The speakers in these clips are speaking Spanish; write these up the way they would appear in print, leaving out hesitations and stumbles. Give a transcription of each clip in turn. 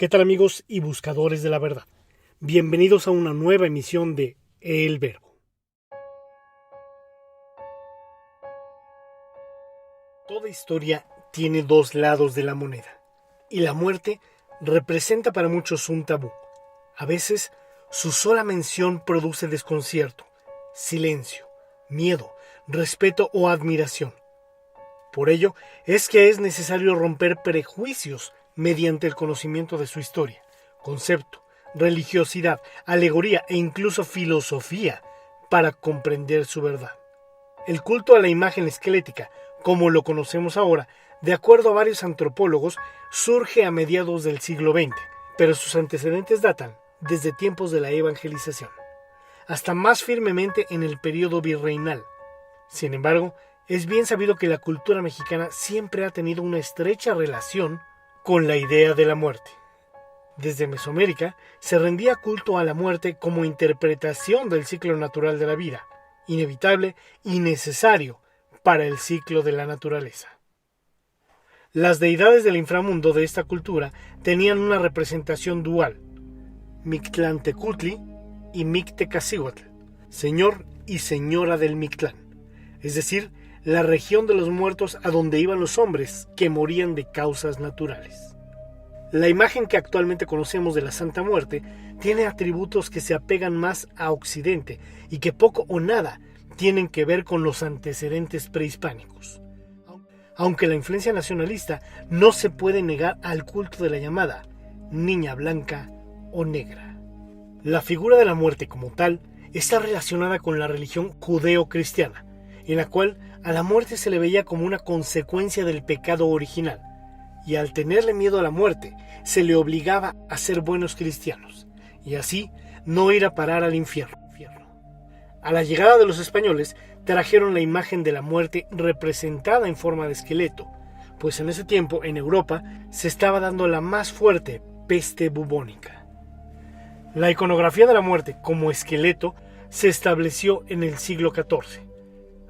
¿Qué tal amigos y buscadores de la verdad? Bienvenidos a una nueva emisión de El Verbo. Toda historia tiene dos lados de la moneda, y la muerte representa para muchos un tabú. A veces, su sola mención produce desconcierto, silencio, miedo, respeto o admiración. Por ello, es que es necesario romper prejuicios mediante el conocimiento de su historia, concepto, religiosidad, alegoría e incluso filosofía para comprender su verdad. El culto a la imagen esquelética, como lo conocemos ahora, de acuerdo a varios antropólogos, surge a mediados del siglo XX, pero sus antecedentes datan desde tiempos de la evangelización, hasta más firmemente en el período virreinal. Sin embargo, es bien sabido que la cultura mexicana siempre ha tenido una estrecha relación con la idea de la muerte. Desde Mesoamérica se rendía culto a la muerte como interpretación del ciclo natural de la vida, inevitable y necesario para el ciclo de la naturaleza. Las deidades del inframundo de esta cultura tenían una representación dual: Mictlantecutli y Mictecacihuatl, señor y señora del Mictlán, es decir, la región de los muertos a donde iban los hombres que morían de causas naturales. La imagen que actualmente conocemos de la Santa Muerte tiene atributos que se apegan más a Occidente y que poco o nada tienen que ver con los antecedentes prehispánicos. Aunque la influencia nacionalista no se puede negar al culto de la llamada niña blanca o negra. La figura de la muerte como tal está relacionada con la religión judeo-cristiana, en la cual a la muerte se le veía como una consecuencia del pecado original, y al tenerle miedo a la muerte, se le obligaba a ser buenos cristianos, y así no ir a parar al infierno. A la llegada de los españoles, trajeron la imagen de la muerte representada en forma de esqueleto, pues en ese tiempo en Europa se estaba dando la más fuerte peste bubónica. La iconografía de la muerte como esqueleto se estableció en el siglo XIV.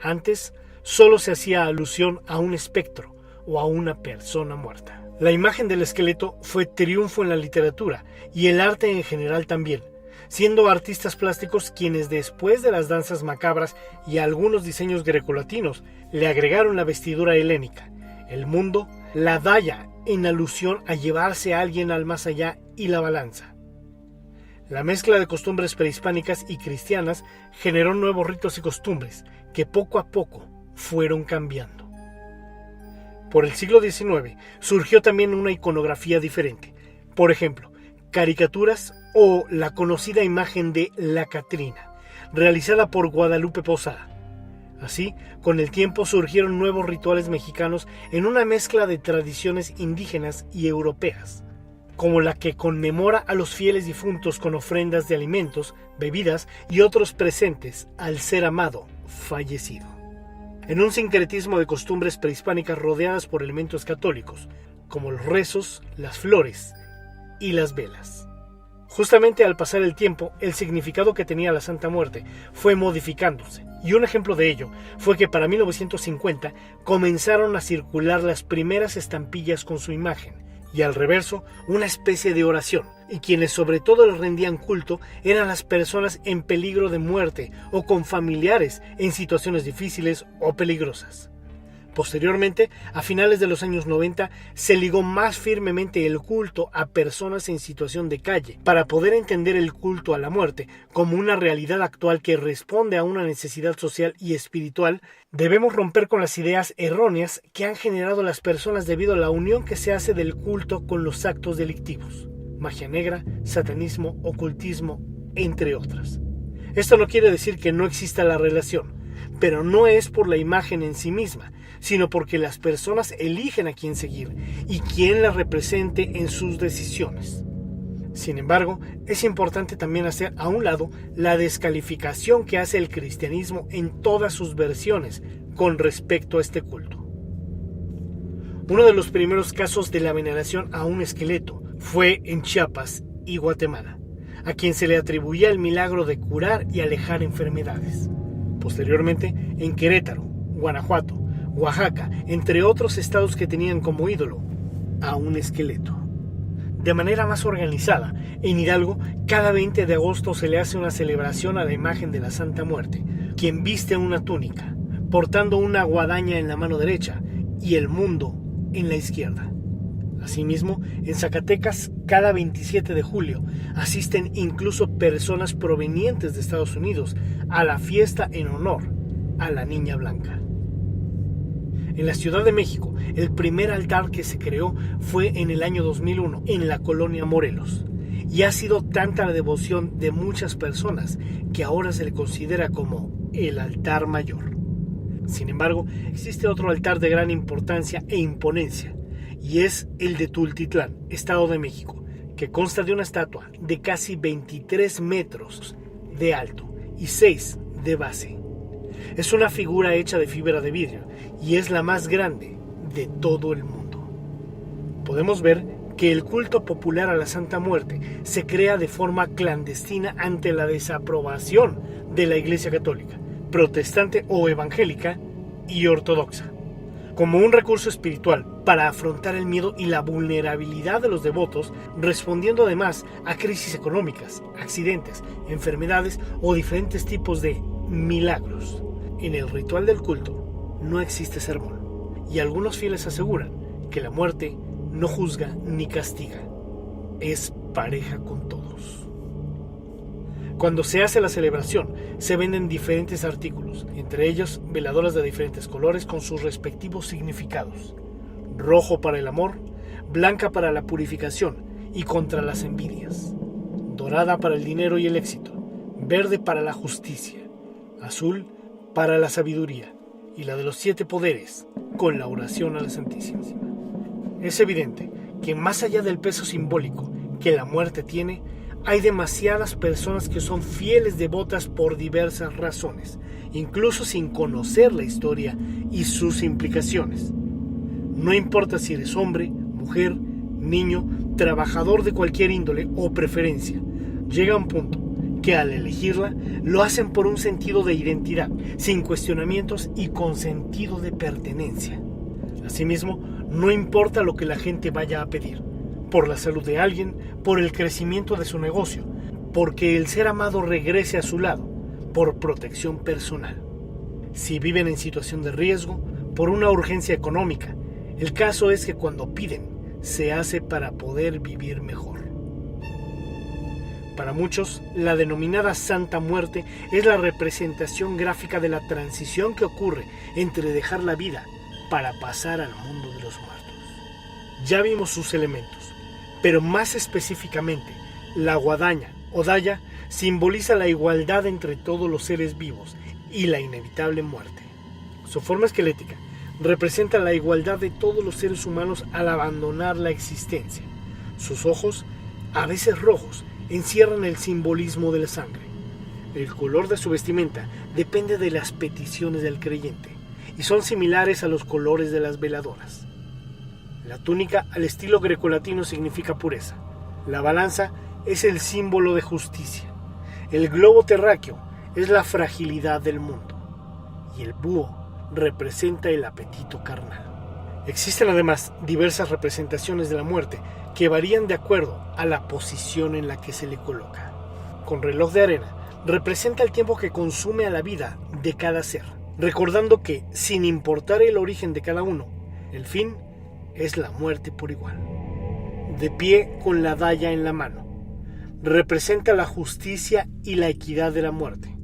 Antes, solo se hacía alusión a un espectro o a una persona muerta. La imagen del esqueleto fue triunfo en la literatura y el arte en general también, siendo artistas plásticos quienes después de las danzas macabras y algunos diseños grecolatinos le agregaron la vestidura helénica, el mundo, la daya en alusión a llevarse a alguien al más allá y la balanza. La mezcla de costumbres prehispánicas y cristianas generó nuevos ritos y costumbres que poco a poco fueron cambiando. Por el siglo XIX surgió también una iconografía diferente. Por ejemplo, caricaturas o la conocida imagen de la Catrina, realizada por Guadalupe Posada. Así, con el tiempo surgieron nuevos rituales mexicanos en una mezcla de tradiciones indígenas y europeas, como la que conmemora a los fieles difuntos con ofrendas de alimentos, bebidas y otros presentes al ser amado fallecido. En un sincretismo de costumbres prehispánicas rodeadas por elementos católicos, como los rezos, las flores y las velas. Justamente al pasar el tiempo, el significado que tenía la Santa Muerte fue modificándose, y un ejemplo de ello fue que para 1950 comenzaron a circular las primeras estampillas con su imagen, y al reverso una especie de oración, y quienes sobre todo le rendían culto eran las personas en peligro de muerte o con familiares en situaciones difíciles o peligrosas. Posteriormente, a finales de los años 90, se ligó más firmemente el culto a personas en situación de calle, para poder entender el culto a la muerte como una realidad actual que responde a una necesidad social y espiritual. Debemos romper con las ideas erróneas que han generado las personas debido a la unión que se hace del culto con los actos delictivos, magia negra, satanismo, ocultismo, entre otras. Esto no quiere decir que no exista la relación, pero no es por la imagen en sí misma, sino porque las personas eligen a quién seguir y quién la represente en sus decisiones. Sin embargo, es importante también hacer a un lado la descalificación que hace el cristianismo en todas sus versiones con respecto a este culto. Uno de los primeros casos de la veneración a un esqueleto fue en Chiapas y Guatemala, a quien se le atribuía el milagro de curar y alejar enfermedades. Posteriormente, en Querétaro, Guanajuato, Oaxaca, entre otros estados que tenían como ídolo a un esqueleto. de manera más organizada. En Hidalgo, cada 20 de agosto se le hace una celebración a la imagen de la Santa Muerte, quien viste una túnica, portando una guadaña en la mano derecha y el mundo en la izquierda. Asimismo, en Zacatecas, cada 27 de julio asisten incluso personas provenientes de Estados Unidos a la fiesta en honor a la Niña Blanca. En la Ciudad de México, el primer altar que se creó fue en el año 2001 en la colonia Morelos, y ha sido tanta la devoción de muchas personas que ahora se le considera como el altar mayor. Sin embargo, existe otro altar de gran importancia e imponencia, y es el de Tultitlán, Estado de México, que consta de una estatua de casi 23 metros de alto y 6 de base. Es una figura hecha de fibra de vidrio y es la más grande de todo el mundo. Podemos ver que el culto popular a la Santa Muerte se crea de forma clandestina ante la desaprobación de la Iglesia Católica, protestante o evangélica y ortodoxa, como un recurso espiritual para afrontar el miedo y la vulnerabilidad de los devotos, respondiendo además a crisis económicas, accidentes, enfermedades o diferentes tipos de milagros. En el ritual del culto no existe sermón, y algunos fieles aseguran que la muerte no juzga ni castiga, es pareja con todos. Cuando se hace la celebración, se venden diferentes artículos, entre ellos veladoras de diferentes colores con sus respectivos significados: rojo para el amor, blanca para la purificación y contra las envidias, dorada para el dinero y el éxito, verde para la justicia, azul para la sabiduría y la de los 7 poderes con la oración a la Santísima. Es evidente que más allá del peso simbólico que la muerte tiene, hay demasiadas personas que son fieles devotas por diversas razones, incluso sin conocer la historia y sus implicaciones. No importa si eres hombre, mujer, niño, trabajador de cualquier índole o preferencia, llega un punto que al elegirla lo hacen por un sentido de identidad, sin cuestionamientos y con sentido de pertenencia. Asimismo, no importa lo que la gente vaya a pedir, por la salud de alguien, por el crecimiento de su negocio, porque el ser amado regrese a su lado, por protección personal. Si viven en situación de riesgo, por una urgencia económica, el caso es que cuando piden, se hace para poder vivir mejor. Para muchos, la denominada Santa Muerte es la representación gráfica de la transición que ocurre entre dejar la vida para pasar al mundo de los muertos. Ya vimos sus elementos, pero más específicamente, la guadaña o daya simboliza la igualdad entre todos los seres vivos y la inevitable muerte. Su forma esquelética representa la igualdad de todos los seres humanos al abandonar la existencia. Sus ojos, a veces rojos, encierran el simbolismo de la sangre. El color de su vestimenta depende de las peticiones del creyente y son similares a los colores de las veladoras. La túnica al estilo grecolatino significa pureza. La balanza es el símbolo de justicia. El globo terráqueo es la fragilidad del mundo. Y el búho representa el apetito carnal. Existen además diversas representaciones de la muerte que varían de acuerdo a la posición en la que se le coloca. Con reloj de arena representa el tiempo que consume a la vida de cada ser, recordando que, sin importar el origen de cada uno, el fin es la muerte por igual. De pie con la daya en la mano, representa la justicia y la equidad de la muerte.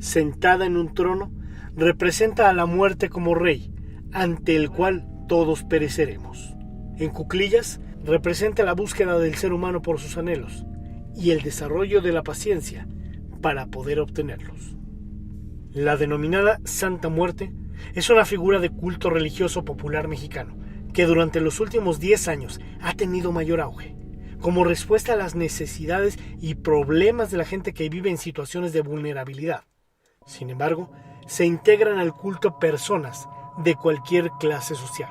Sentada en un trono, representa a la muerte como rey, ante el cual todos pereceremos. En cuclillas, representa la búsqueda del ser humano por sus anhelos y el desarrollo de la paciencia para poder obtenerlos. La denominada Santa Muerte es una figura de culto religioso popular mexicano que durante los últimos 10 años ha tenido mayor auge, como respuesta a las necesidades y problemas de la gente que vive en situaciones de vulnerabilidad. Sin embargo, se integran al culto personas de cualquier clase social.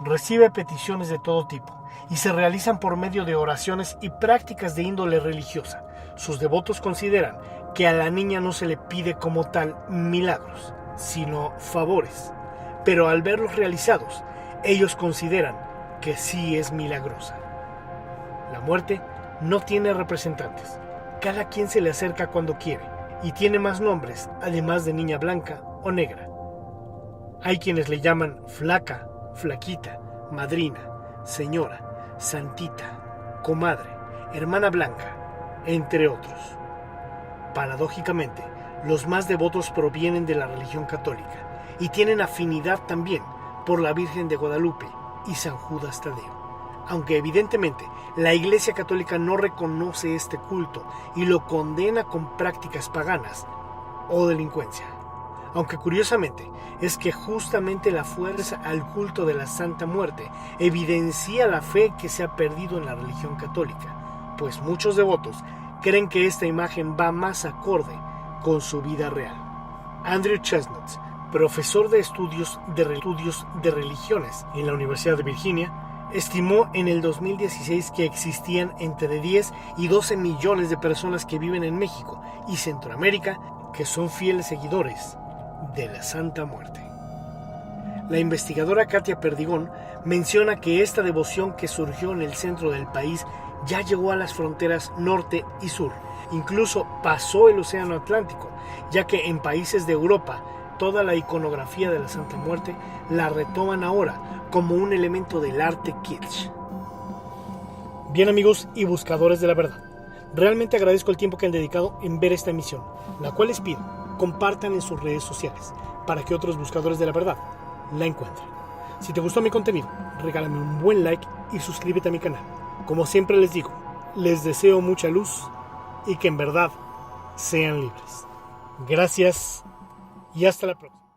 Recibe peticiones de todo tipo y se realizan por medio de oraciones y prácticas de índole religiosa. Sus devotos consideran que a la niña no se le pide como tal milagros, sino favores, pero al verlos realizados, ellos consideran que sí es milagrosa. La muerte no tiene representantes. Cada quien se le acerca cuando quiere y tiene más nombres, además de niña blanca o negra. Hay quienes le llaman flaca, flaquita, madrina, señora, santita, comadre, hermana blanca, entre otros. Paradójicamente, los más devotos provienen de la religión católica y tienen afinidad también por la Virgen de Guadalupe y San Judas Tadeo, aunque evidentemente la Iglesia Católica no reconoce este culto y lo condena con prácticas paganas o delincuencia. Aunque curiosamente es que justamente la fuerza al culto de la Santa Muerte evidencia la fe que se ha perdido en la religión católica, pues muchos devotos creen que esta imagen va más acorde con su vida real. Andrew Chestnut, profesor de estudios de religiones en la Universidad de Virginia, estimó en el 2016 que existían entre 10 y 12 millones de personas que viven en México y Centroamérica que son fieles seguidores de la Santa Muerte. La investigadora Katia Perdigón menciona que esta devoción que surgió en el centro del país ya llegó a las fronteras norte y sur, incluso pasó el Océano Atlántico, ya que en países de Europa toda la iconografía de la Santa Muerte la retoman ahora como un elemento del arte kitsch. Bien, amigos y buscadores de la verdad, realmente agradezco el tiempo que han dedicado en ver esta emisión, la cual les pido compartan en sus redes sociales para que otros buscadores de la verdad la encuentren. Si te gustó mi contenido, regálame un buen like y suscríbete a mi canal. Como siempre les digo, les deseo mucha luz y que en verdad sean libres. Gracias y hasta la próxima.